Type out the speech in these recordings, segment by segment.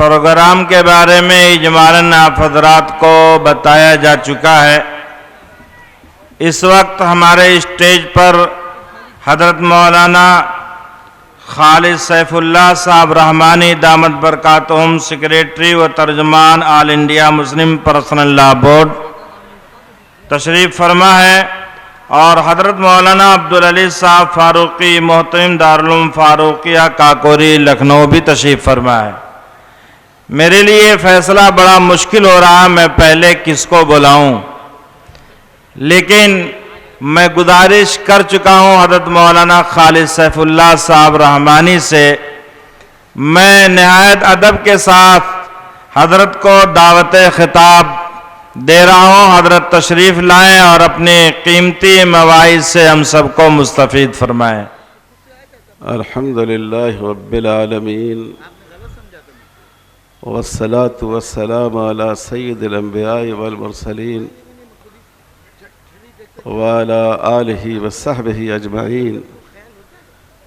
Programme کے بارے میں اجمالاً آپ حضرات کو بتایا جا چکا ہے۔ اس وقت ہمارے اسٹیج پر حضرت مولانا خالد سیف اللہ صاحب رحمانی دامت برکاتہم، سیکریٹری و ترجمان آل انڈیا مسلم پرسنل لا بورڈ تشریف فرما ہے، اور حضرت مولانا عبدالعلی صاحب فاروقی محترم دارالعلوم فاروقیہ کاکوری لکھنؤ بھی تشریف فرما ہے۔ میرے لیے فیصلہ بڑا مشکل ہو رہا میں پہلے کس کو بلاؤں، لیکن میں گزارش کر چکا ہوں حضرت مولانا خالد سیف اللہ صاحب رحمانی سے، میں نہایت ادب کے ساتھ حضرت کو دعوت خطاب دے رہا ہوں۔ حضرت تشریف لائیں اور اپنے قیمتی مواعظ سے ہم سب کو مستفید فرمائیں۔ الحمدللہ رب العالمین والصلاة والسلام علی سید الانبیاء والمرسلین وعلى آلہ وصحبہ اجمعین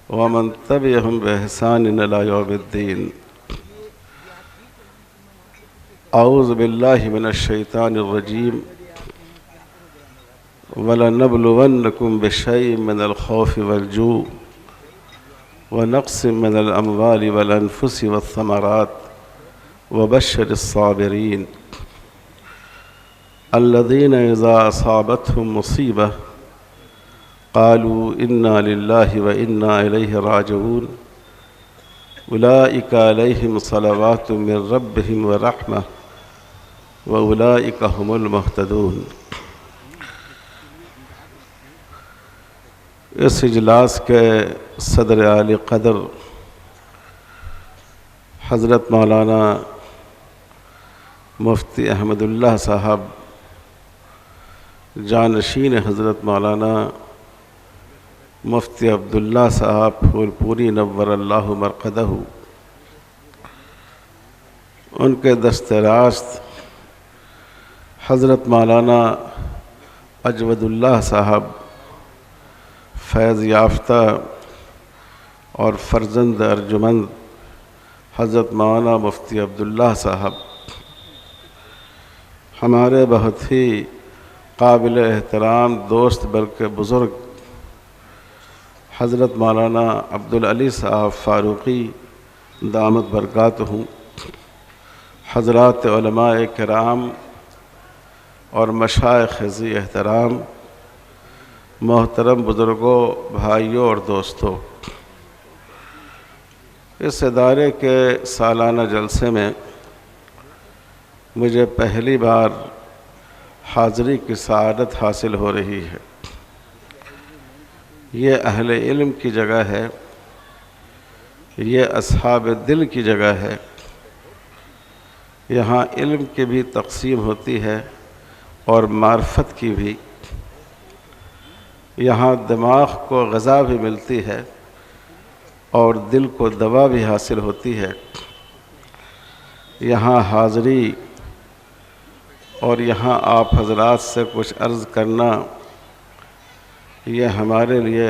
ومن تبعہم بإحسان الی یوم الدین۔ اعوذ باللہ من الشیطان الرجیم۔ وَلَنَبْلُوَنَّكُمْ بِشَيْءٍ مِّنَ الْخَوْفِ وَالْجُوعِ وَنَقْصٍ مِّنَ الْأَمْوَالِ وَالْأَنفُسِ وَالثَّمَرَاتِ وَبَشِّرِ الصَّابِرِينَ الَّذِينَ إِذَا أَصَابَتْهُمْ مُصِيبَةٌ قَالُوا إِنَّا لِلَّهِ وَإِنَّا إِلَيْهِ رَاجِعُونَ أُولَئِكَ عَلَيْهِمْ صَلَوَاتٌ مِّن رَّبِّهِمْ وَرَحْمَةٌ وَأُولَئِكَ هُمُ الْمُهْتَدُونَ۔ اس اجلاس کے صدر عالی قدر حضرت مولانا مفتی احمد اللہ صاحب، جانشین حضرت مولانا مفتی عبداللہ صاحب پھول پوری نور اللہ مرقدہ، ان کے دست راست حضرت مولانا اجود اللہ صاحب، فیض یافتہ اور فرزند ارجمند حضرت مولانا مفتی عبداللہ صاحب، ہمارے بہت ہی قابل احترام دوست بلکہ بزرگ حضرت مولانا عبدالعلی صاحب فاروقی دامت برکاتہم، حضرات علماء کرام اور مشائخ ذی احترام، محترم بزرگوں، بھائیوں اور دوستوں، اس ادارے کے سالانہ جلسے میں مجھے پہلی بار حاضری کی سعادت حاصل ہو رہی ہے۔ یہ اہل علم کی جگہ ہے، یہ اصحاب دل کی جگہ ہے، یہاں علم کی بھی تقسیم ہوتی ہے اور معرفت کی بھی، یہاں دماغ کو غذا بھی ملتی ہے اور دل کو دوا بھی حاصل ہوتی ہے۔ یہاں حاضری اور یہاں آپ حضرات سے کچھ عرض کرنا، یہ ہمارے لیے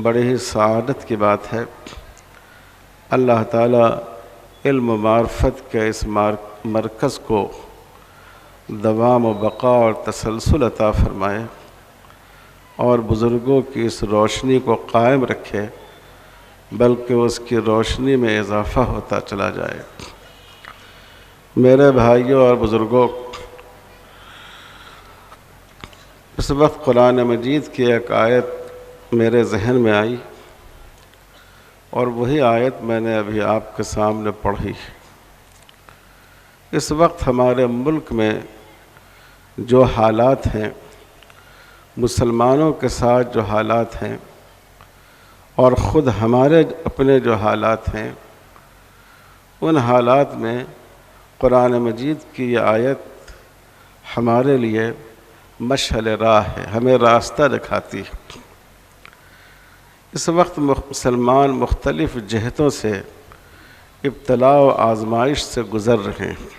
بڑی ہی سعادت کی بات ہے۔ اللہ تعالیٰ علم و معرفت کے اس مرکز کو دوام و بقا اور تسلسل عطا فرمائے اور بزرگوں کی اس روشنی کو قائم رکھے، بلکہ اس کی روشنی میں اضافہ ہوتا چلا جائے۔ میرے بھائیوں اور بزرگوں، اس وقت قرآن مجید کی ایک آیت میرے ذہن میں آئی، اور وہی آیت میں نے ابھی آپ کے سامنے پڑھی۔ اس وقت ہمارے ملک میں جو حالات ہیں، مسلمانوں کے ساتھ جو حالات ہیں، اور خود ہمارے اپنے جو حالات ہیں، ان حالات میں قرآن مجید کی یہ آیت ہمارے لیے مشعل راہ ہے، ہمیں راستہ دکھاتی ہے۔ اس وقت مسلمان مختلف جہتوں سے ابتلاء و آزمائش سے گزر رہے ہیں۔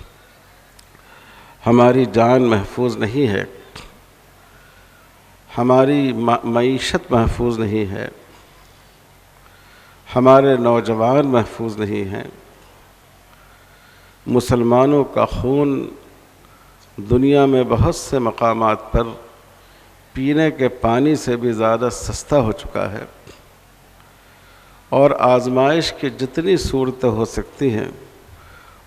ہماری جان محفوظ نہیں ہے، ہماری معیشت محفوظ نہیں ہے، ہمارے نوجوان محفوظ نہیں ہیں، مسلمانوں کا خون دنیا میں بہت سے مقامات پر پینے کے پانی سے بھی زیادہ سستا ہو چکا ہے، اور آزمائش کی جتنی صورتیں ہو سکتی ہیں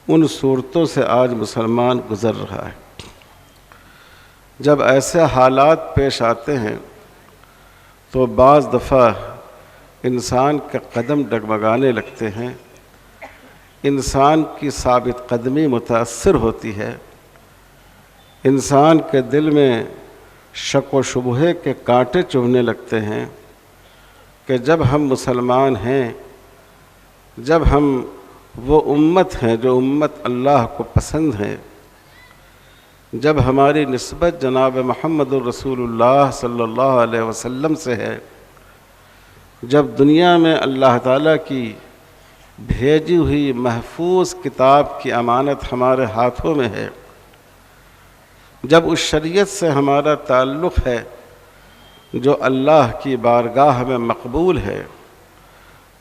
ان صورتوں سے آج مسلمان گزر رہا ہے۔ جب ایسے حالات پیش آتے ہیں تو بعض دفعہ انسان کے قدم ڈگمگانے لگتے ہیں، انسان کی ثابت قدمی متاثر ہوتی ہے، انسان کے دل میں شک و شبہے کے کانٹے چبھنے لگتے ہیں کہ جب ہم مسلمان ہیں، جب ہم وہ امت ہیں جو امت اللہ کو پسند ہے، جب ہماری نسبت جناب محمد الرسول اللہ صلی اللہ علیہ وسلم سے ہے، جب دنیا میں اللہ تعالیٰ کی بھیجی ہوئی محفوظ کتاب کی امانت ہمارے ہاتھوں میں ہے، جب اس شریعت سے ہمارا تعلق ہے جو اللہ کی بارگاہ میں مقبول ہے،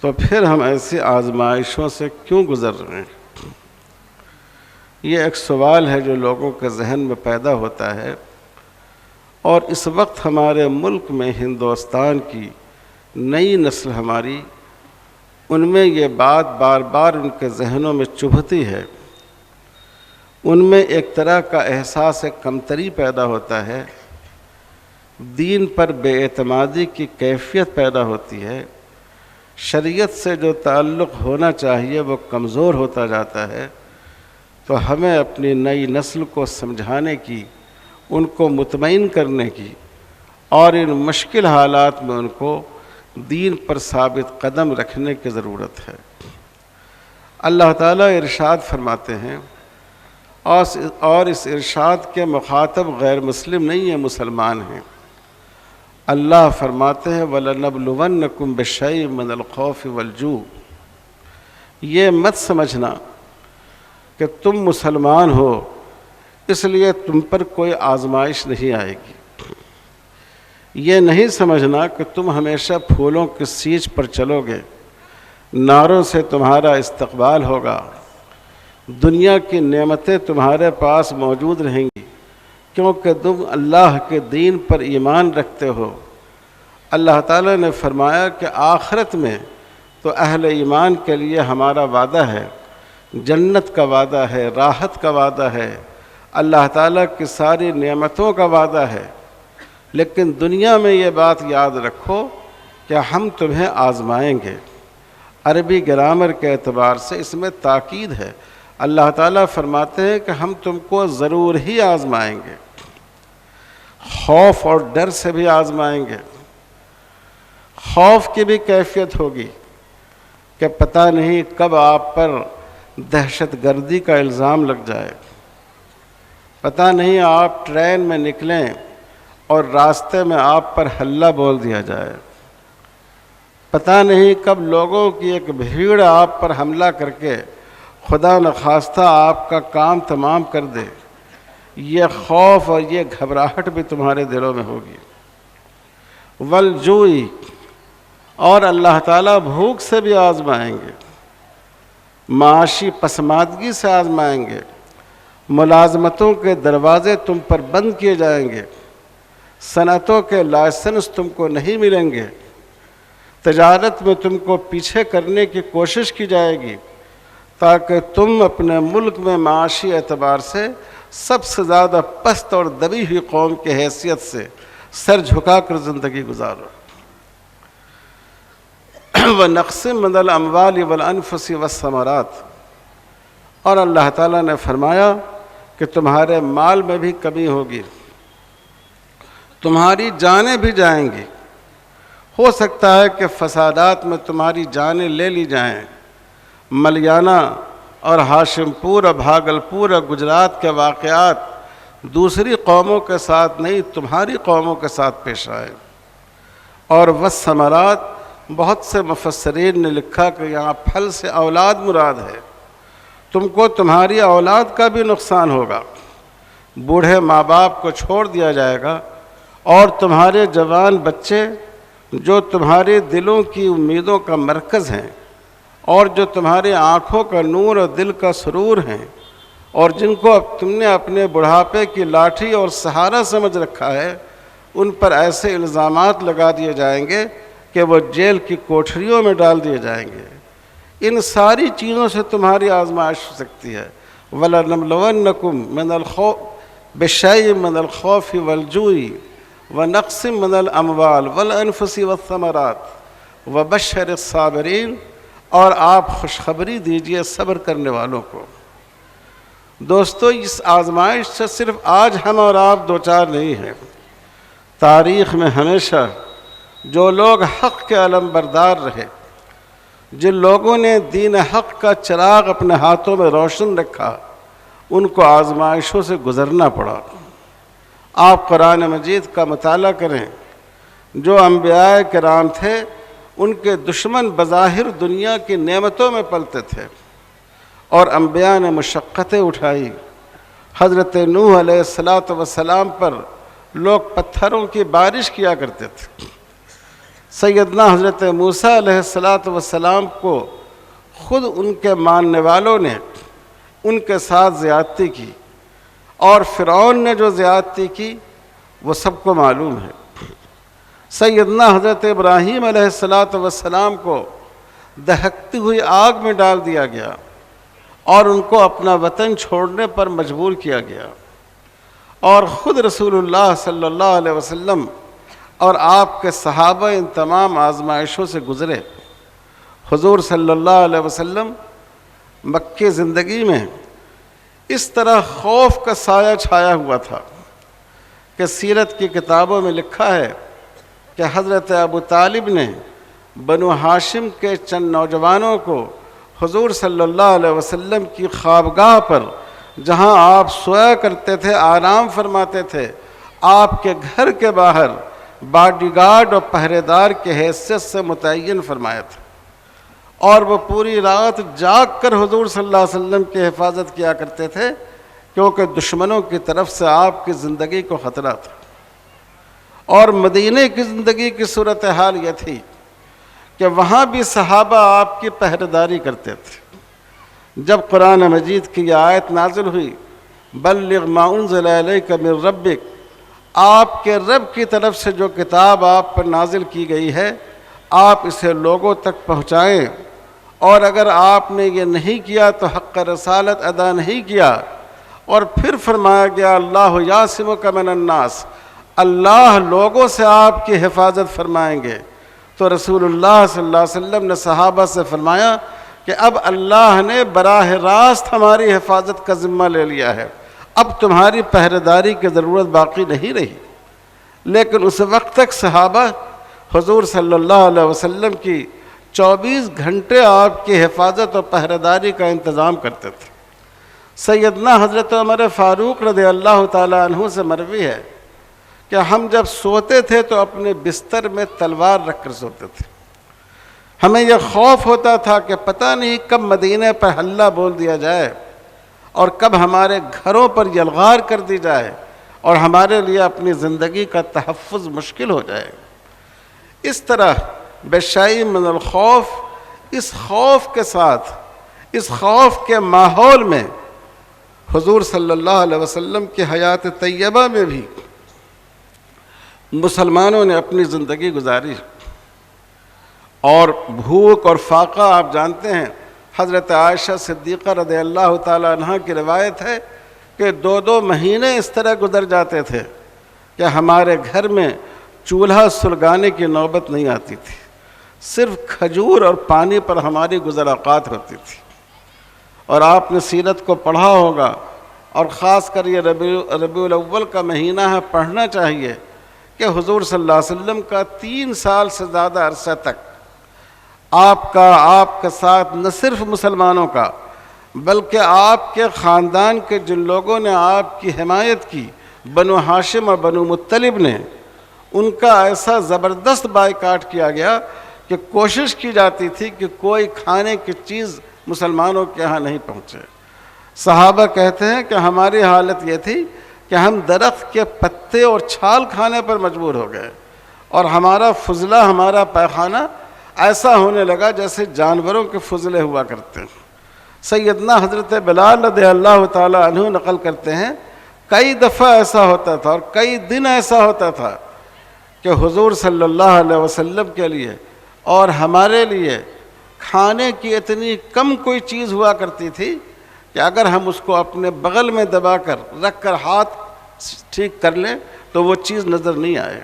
تو پھر ہم ایسی آزمائشوں سے کیوں گزر رہے ہیں؟ یہ ایک سوال ہے جو لوگوں کے ذہن میں پیدا ہوتا ہے، اور اس وقت ہمارے ملک میں ہندوستان کی نئی نسل ہماری، ان میں یہ بات بار بار ان کے ذہنوں میں چبھتی ہے، ان میں ایک طرح کا احساس کمتری پیدا ہوتا ہے، دین پر بے اعتمادی کی کیفیت پیدا ہوتی ہے، شریعت سے جو تعلق ہونا چاہیے وہ کمزور ہوتا جاتا ہے۔ تو ہمیں اپنی نئی نسل کو سمجھانے کی، ان کو مطمئن کرنے کی، اور ان مشکل حالات میں ان کو دین پر ثابت قدم رکھنے کی ضرورت ہے۔ اللہ تعالیٰ ارشاد فرماتے ہیں، اور اس ارشاد کے مخاطب غیر مسلم نہیں ہیں، مسلمان ہیں۔ اللہ فرماتے ہیں وَلَنَبْلُوَنَّكُمْ بِشَيْءٍ مِّنَ الْخَوْفِ وَالْجُوعِ، یہ مت سمجھنا کہ تم مسلمان ہو اس لیے تم پر کوئی آزمائش نہیں آئے گی، یہ نہیں سمجھنا کہ تم ہمیشہ پھولوں کی سیچ پر چلو گے، نعروں سے تمہارا استقبال ہوگا، دنیا کی نعمتیں تمہارے پاس موجود رہیں گی کیونکہ تم اللہ کے دین پر ایمان رکھتے ہو۔ اللہ تعالیٰ نے فرمایا کہ آخرت میں تو اہل ایمان کے لیے ہمارا وعدہ ہے، جنت کا وعدہ ہے، راحت کا وعدہ ہے، اللہ تعالیٰ کی ساری نعمتوں کا وعدہ ہے، لیکن دنیا میں یہ بات یاد رکھو کہ ہم تمہیں آزمائیں گے۔ عربی گرامر کے اعتبار سے اس میں تاکید ہے، اللہ تعالیٰ فرماتے ہیں کہ ہم تم کو ضرور ہی آزمائیں گے، خوف اور ڈر سے بھی آزمائیں گے۔ خوف کی بھی کیفیت ہوگی کہ پتہ نہیں کب آپ پر دہشت گردی کا الزام لگ جائے، پتہ نہیں آپ ٹرین میں نکلیں اور راستے میں آپ پر حلہ بول دیا جائے، پتہ نہیں کب لوگوں کی ایک بھیڑ آپ پر حملہ کر کے خدا نخواستہ آپ کا کام تمام کر دے۔ یہ خوف اور یہ گھبراہٹ بھی تمہارے دلوں میں ہوگی۔ والجوع، اور اللہ تعالیٰ بھوک سے بھی آزمائیں گے، معاشی پسماندگی سے آزمائیں گے، ملازمتوں کے دروازے تم پر بند کیے جائیں گے، صنعتوں کے لائسنس تم کو نہیں ملیں گے، تجارت میں تم کو پیچھے کرنے کی کوشش کی جائے گی تاکہ تم اپنے ملک میں معاشی اعتبار سے سب سے زیادہ پست اور دبی ہوئی قوم کی حیثیت سے سر جھکا کر زندگی گزارو۔ وَنَقْصٍ مِّنَ الْأَمْوَالِ وَالْأَنفُسِ وَالثَّمَرَاتِ، اور اللہ تعالیٰ نے فرمایا کہ تمہارے مال میں بھی کمی ہوگی، تمہاری جانیں بھی جائیں گی، ہو سکتا ہے کہ فسادات میں تمہاری جانیں لے لی جائیں۔ ملیانہ اور ہاشم پور اور بھاگلپور اور گجرات کے واقعات دوسری قوموں کے ساتھ نہیں، تمہاری قوموں کے ساتھ پیش آئے۔ اور والثمرات، بہت سے مفسرین نے لکھا کہ یہاں پھل سے اولاد مراد ہے، تم کو تمہاری اولاد کا بھی نقصان ہوگا، بوڑھے ماں باپ کو چھوڑ دیا جائے گا، اور تمہارے جوان بچے جو تمہارے دلوں کی امیدوں کا مرکز ہیں اور جو تمہاری آنکھوں کا نور اور دل کا سرور ہیں، اور جن کو اب تم نے اپنے بڑھاپے کی لاٹھی اور سہارا سمجھ رکھا ہے ان پر ایسے الزامات لگا دیے جائیں گے کہ وہ جیل کی کوٹھریوں میں ڈال دیے جائیں گے۔ ان ساری چیزوں سے تمہاری آزمائش ہو سکتی ہے۔ وَلَنَبْلُوَنَّكُمْ مِنَ الْخَوْفِ بِشَيْءٍ مِنَ الْخَوْفِ وَالْجُوعِ وَنَقْصٍ مِنَ الْأَمْوَالِ وَالْأَنفُسِ وَالثَّمَرَاتِ وَبَشِّرِ الصَّابِرِينَ، اور آپ خوشخبری دیجئے صبر کرنے والوں کو۔ دوستو، اس آزمائش سے صرف آج ہم اور آپ دوچار نہیں ہیں۔ تاریخ میں ہمیشہ جو لوگ حق کے علم بردار رہے، جن لوگوں نے دین حق کا چراغ اپنے ہاتھوں میں روشن رکھا، ان کو آزمائشوں سے گزرنا پڑا۔ آپ قرآن مجید کا مطالعہ کریں۔ جو انبیاء کرام تھے ان کے دشمن بظاہر دنیا کی نعمتوں میں پلتے تھے، اور انبیاء نے مشقتیں اٹھائی۔ حضرت نوح علیہ السلام پر لوگ پتھروں کی بارش کیا کرتے تھے۔ سیدنا حضرت موسیٰ علیہ السلام کو خود ان کے ماننے والوں نے ان کے ساتھ زیادتی کی، اور فرعون نے جو زیادتی کی وہ سب کو معلوم ہے۔ سیدنا حضرت ابراہیم علیہ السلام کو دہکتی ہوئی آگ میں ڈال دیا گیا اور ان کو اپنا وطن چھوڑنے پر مجبور کیا گیا، اور خود رسول اللہ صلی اللہ علیہ وسلم اور آپ کے صحابہ ان تمام آزمائشوں سے گزرے۔ حضور صلی اللہ علیہ وسلم مکی زندگی میں اس طرح خوف کا سایہ چھایا ہوا تھا کہ سیرت کی کتابوں میں لکھا ہے کہ حضرت ابو طالب نے بنو ہاشم کے چند نوجوانوں کو حضور صلی اللہ علیہ وسلم کی خوابگاہ پر، جہاں آپ سویا کرتے تھے، آرام فرماتے تھے، آپ کے گھر کے باہر باڈی گارڈ اور پہرے دار کے حیثیت سے متعین فرمایا تھا، اور وہ پوری رات جاگ کر حضور صلی اللہ علیہ وسلم کی حفاظت کیا کرتے تھے، کیونکہ دشمنوں کی طرف سے آپ کی زندگی کو خطرہ تھا۔ اور مدینہ کی زندگی کی صورتحال یہ تھی کہ وہاں بھی صحابہ آپ کی پہرےداری کرتے تھے۔ جب قرآن مجید کی یہ آیت نازل ہوئی، بلغ ما انزل الیک من ربک، آپ کے رب کی طرف سے جو کتاب آپ پر نازل کی گئی ہے آپ اسے لوگوں تک پہنچائیں، اور اگر آپ نے یہ نہیں کیا تو حق رسالت ادا نہیں کیا۔ اور پھر فرمایا گیا اللہ یعصمک من الناس، اللہ لوگوں سے آپ کی حفاظت فرمائیں گے۔ تو رسول اللہ صلی اللہ علیہ وسلم نے صحابہ سے فرمایا کہ اب اللہ نے براہ راست ہماری حفاظت کا ذمہ لے لیا ہے، اب تمہاری پہرےداری کی ضرورت باقی نہیں رہی۔ لیکن اس وقت تک صحابہ حضور صلی اللہ علیہ وسلم کی 24 گھنٹے آپ کی حفاظت اور پہرےداری کا انتظام کرتے تھے۔ سیدنا حضرت عمر فاروق رضی اللہ تعالیٰ عنہ سے مروی ہے کہ ہم جب سوتے تھے تو اپنے بستر میں تلوار رکھ کر سوتے تھے۔ ہمیں یہ خوف ہوتا تھا کہ پتہ نہیں کب مدینے پر حلہ بول دیا جائے اور کب ہمارے گھروں پر یلغار کر دی جائے اور ہمارے لیے اپنی زندگی کا تحفظ مشکل ہو جائے۔ اس طرح بشیء من الخوف، اس خوف کے ساتھ، اس خوف کے ماحول میں حضور صلی اللہ علیہ وسلم کی حیات طیبہ میں بھی مسلمانوں نے اپنی زندگی گزاری، اور بھوک اور فاقہ آپ جانتے ہیں۔ حضرت عائشہ صدیقہ رضی اللہ تعالیٰ عنہ کی روایت ہے کہ 2 مہینے اس طرح گزر جاتے تھے کہ ہمارے گھر میں چولہا سلگانے کی نوبت نہیں آتی تھی، صرف کھجور اور پانی پر ہماری گزر اوقات ہوتی تھی۔ اور آپ نے سیرت کو پڑھا ہوگا، اور خاص کر یہ ربیع الاول کا مہینہ ہے، پڑھنا چاہیے کہ حضور صلی اللہ علیہ وسلم کا 3 سال سے زیادہ عرصہ تک آپ کے ساتھ نہ صرف مسلمانوں کا بلکہ آپ کے خاندان کے جن لوگوں نے آپ کی حمایت کی، بنو ہاشم اور بنو مطلب نے، ان کا ایسا زبردست بائیکاٹ کیا گیا کہ کوشش کی جاتی تھی کہ کوئی کھانے کی چیز مسلمانوں کے ہاں نہیں پہنچے۔ صحابہ کہتے ہیں کہ ہماری حالت یہ تھی کہ ہم درخت کے پتے اور چھال کھانے پر مجبور ہو گئے، اور ہمارا فضلہ، ہمارا پیخانہ ایسا ہونے لگا جیسے جانوروں کے فضلے ہوا کرتے ہیں۔ سیدنا حضرت بلال رضی اللہ تعالیٰ عنہ نقل کرتے ہیں کئی دفعہ ایسا ہوتا تھا اور کئی دن ایسا ہوتا تھا کہ حضور صلی اللہ علیہ وسلم کے لیے اور ہمارے لیے کھانے کی اتنی کم کوئی چیز ہوا کرتی تھی کہ اگر ہم اس کو اپنے بغل میں دبا کر رکھ کر ہاتھ ٹھیک کر لیں تو وہ چیز نظر نہیں آئے۔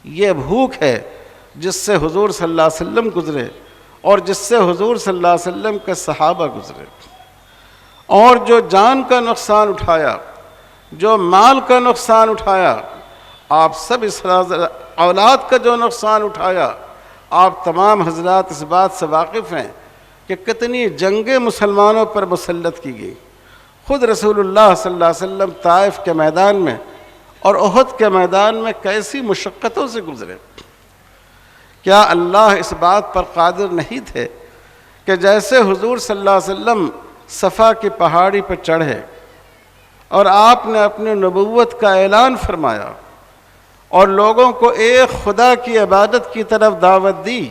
یہ بھوک ہے جس سے حضور صلی اللہ علیہ وسلم گزرے اور جس سے حضور صلی اللہ علیہ وسلم کے صحابہ گزرے، اور جو جان کا نقصان اٹھایا، جو مال کا نقصان اٹھایا، آپ سب اس اولاد کا جو نقصان اٹھایا، آپ تمام حضرات اس بات سے واقف ہیں کہ کتنی جنگیں مسلمانوں پر مسلط کی گئی۔ خود رسول اللہ صلی اللہ علیہ وسلم طائف کے میدان میں اور احد کے میدان میں کیسی مشقتوں سے گزرے۔ کیا اللہ اس بات پر قادر نہیں تھے کہ جیسے حضور صلی اللہ علیہ وسلم صفا کی پہاڑی پر چڑھے اور آپ نے اپنی نبوت کا اعلان فرمایا اور لوگوں کو ایک خدا کی عبادت کی طرف دعوت دی،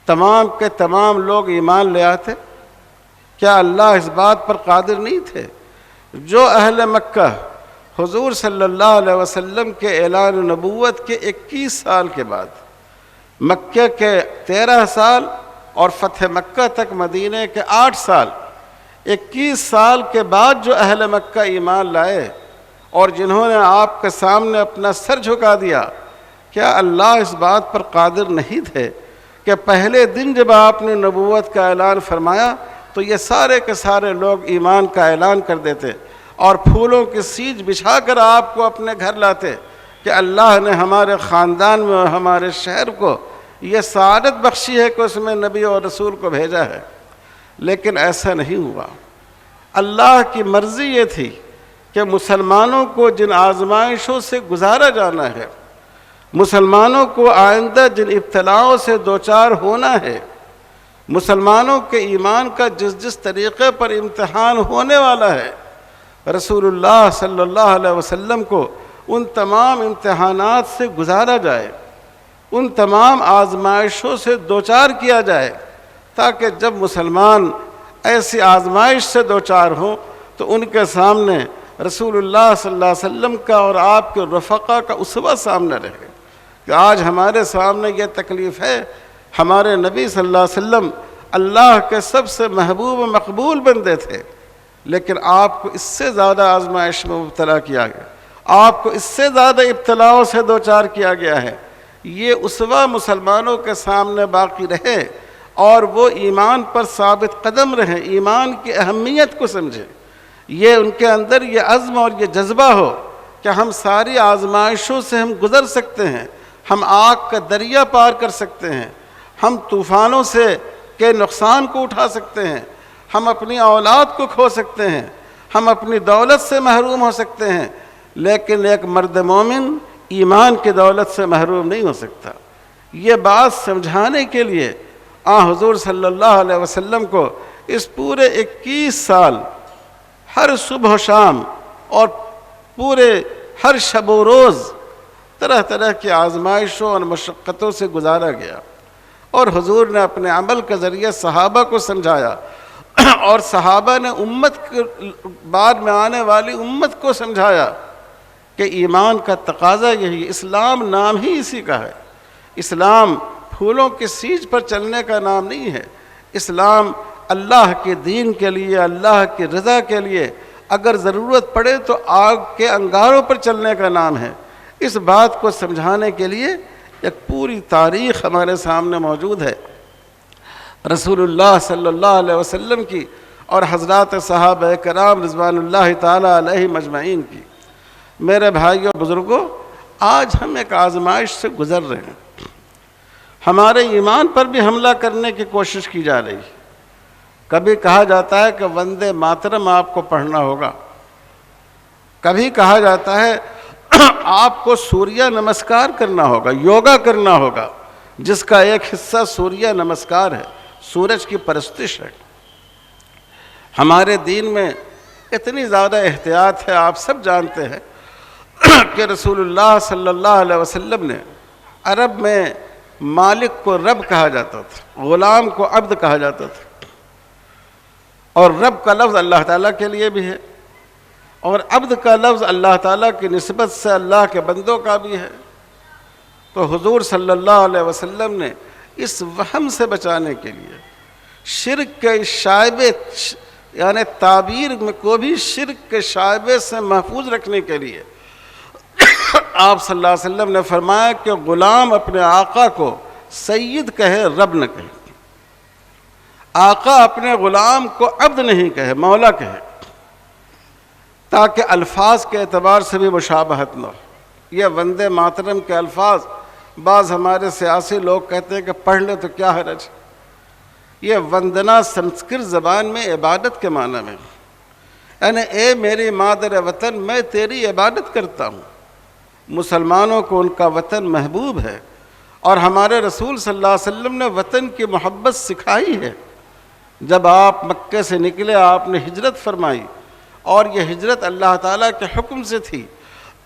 تمام کے تمام لوگ ایمان لے آتے؟ کیا اللہ اس بات پر قادر نہیں تھے؟ جو اہل مکہ حضور صلی اللہ علیہ وسلم کے اعلان نبوت کے 21 سال کے بعد، مکہ کے 13 سال اور فتح مکہ تک مدینہ کے 8 سال، 21 سال کے بعد جو اہل مکہ ایمان لائے اور جنہوں نے آپ کے سامنے اپنا سر جھکا دیا، کیا اللہ اس بات پر قادر نہیں تھے کہ پہلے دن جب آپ نے نبوت کا اعلان فرمایا تو یہ سارے کے سارے لوگ ایمان کا اعلان کر دیتے اور پھولوں کی سیج بچھا کر آپ کو اپنے گھر لاتے کہ اللہ نے ہمارے خاندان میں اور ہمارے شہر کو یہ سعادت بخشی ہے کہ اس میں نبی اور رسول کو بھیجا ہے؟ لیکن ایسا نہیں ہوا۔ اللہ کی مرضی یہ تھی کہ مسلمانوں کو جن آزمائشوں سے گزارا جانا ہے، مسلمانوں کو آئندہ جن ابتلاؤں سے دوچار ہونا ہے، مسلمانوں کے ایمان کا جس جس طریقے پر امتحان ہونے والا ہے، رسول اللہ صلی اللہ علیہ وسلم کو ان تمام امتحانات سے گزارا جائے، ان تمام آزمائشوں سے دوچار کیا جائے، تاکہ جب مسلمان ایسی آزمائش سے دوچار ہوں تو ان کے سامنے رسول اللہ صلی اللہ علیہ وسلم کا اور آپ کے رفقا کا اسوہ سامنے رہے کہ آج ہمارے سامنے یہ تکلیف ہے، ہمارے نبی صلی اللہ علیہ وسلم اللہ کے سب سے محبوب و مقبول بندے تھے، لیکن آپ کو اس سے زیادہ آزمائش میں مبتلا کیا گیا، آپ کو اس سے زیادہ ابتلاؤں سے دوچار کیا گیا ہے۔ یہ اسوہ مسلمانوں کے سامنے باقی رہے اور وہ ایمان پر ثابت قدم رہیں، ایمان کی اہمیت کو سمجھیں، یہ ان کے اندر یہ عزم اور یہ جذبہ ہو کہ ہم ساری آزمائشوں سے ہم گزر سکتے ہیں، ہم آگ کا دریا پار کر سکتے ہیں، ہم طوفانوں سے کے نقصان کو اٹھا سکتے ہیں، ہم اپنی اولاد کو کھو سکتے ہیں، ہم اپنی دولت سے محروم ہو سکتے ہیں، لیکن ایک مرد مومن ایمان کی دولت سے محروم نہیں ہو سکتا۔ یہ بات سمجھانے کے لیے حضور صلی اللہ علیہ وسلم کو اس پورے 21 سال ہر صبح و شام اور پورے ہر شب و روز طرح طرح کی آزمائشوں اور مشقتوں سے گزارا گیا، اور حضور نے اپنے عمل کے ذریعے صحابہ کو سمجھایا اور صحابہ نے امت کے بعد میں آنے والی امت کو سمجھایا کہ ایمان کا تقاضا یہی ہے، اسلام نام ہی اسی کا ہے، اسلام پھولوں کی سیج پر چلنے کا نام نہیں ہے، اسلام اللہ کے دین کے لیے، اللہ کی رضا کے لیے اگر ضرورت پڑے تو آگ کے انگاروں پر چلنے کا نام ہے۔ اس بات کو سمجھانے کے لیے ایک پوری تاریخ ہمارے سامنے موجود ہے، رسول اللہ صلی اللہ علیہ وسلم کی اور حضرات صحابہ کرام رضوان اللہ تعالی علیہ مجمعین کی۔ میرے بھائیوں بزرگوں، آج ہم ایک آزمائش سے گزر رہے ہیں، ہمارے ایمان پر بھی حملہ کرنے کی کوشش کی جا رہی ہے۔ کبھی کہا جاتا ہے کہ وندے ماترم آپ کو پڑھنا ہوگا، کبھی کہا جاتا ہے آپ کو سوریہ نمسکار کرنا ہوگا، یوگا کرنا ہوگا، جس کا ایک حصہ سوریہ نمسکار ہے، سورج کی پرستش ہے۔ ہمارے دین میں اتنی زیادہ احتیاط ہے، آپ سب جانتے ہیں کہ رسول اللہ صلی اللہ علیہ وسلم نے، عرب میں مالک کو رب کہا جاتا تھا، غلام کو عبد کہا جاتا تھا، اور رب کا لفظ اللہ تعالیٰ کے لیے بھی ہے، اور عبد کا لفظ اللہ تعالیٰ کی نسبت سے اللہ کے بندوں کا بھی ہے۔ تو حضور صلی اللہ علیہ وسلم نے اس وہم سے بچانے کے لیے، شرک کے شائبے یعنی تعبیر میں کو بھی شرک کے شائبے سے محفوظ رکھنے کے لیے آپ صلی اللہ علیہ وسلم نے فرمایا کہ غلام اپنے آقا کو سید کہے، رب نہ کہے۔ آقا اپنے غلام کو عبد نہیں کہے، مولا کہے، تاکہ الفاظ کے اعتبار سے بھی مشابہت نہ ہو۔ یہ وندے ماترم کے الفاظ بعض ہمارے سیاسی لوگ کہتے ہیں کہ پڑھ لے تو کیا حرج۔ یہ وندنا سنسکرت زبان میں عبادت کے معنی میں، یعنی اے میری مادر وطن میں تیری عبادت کرتا ہوں۔ مسلمانوں کو ان کا وطن محبوب ہے، اور ہمارے رسول صلی اللہ علیہ وسلم نے وطن کی محبت سکھائی ہے۔ جب آپ مکے سے نکلے آپ نے ہجرت فرمائی، اور یہ ہجرت اللہ تعالیٰ کے حکم سے تھی،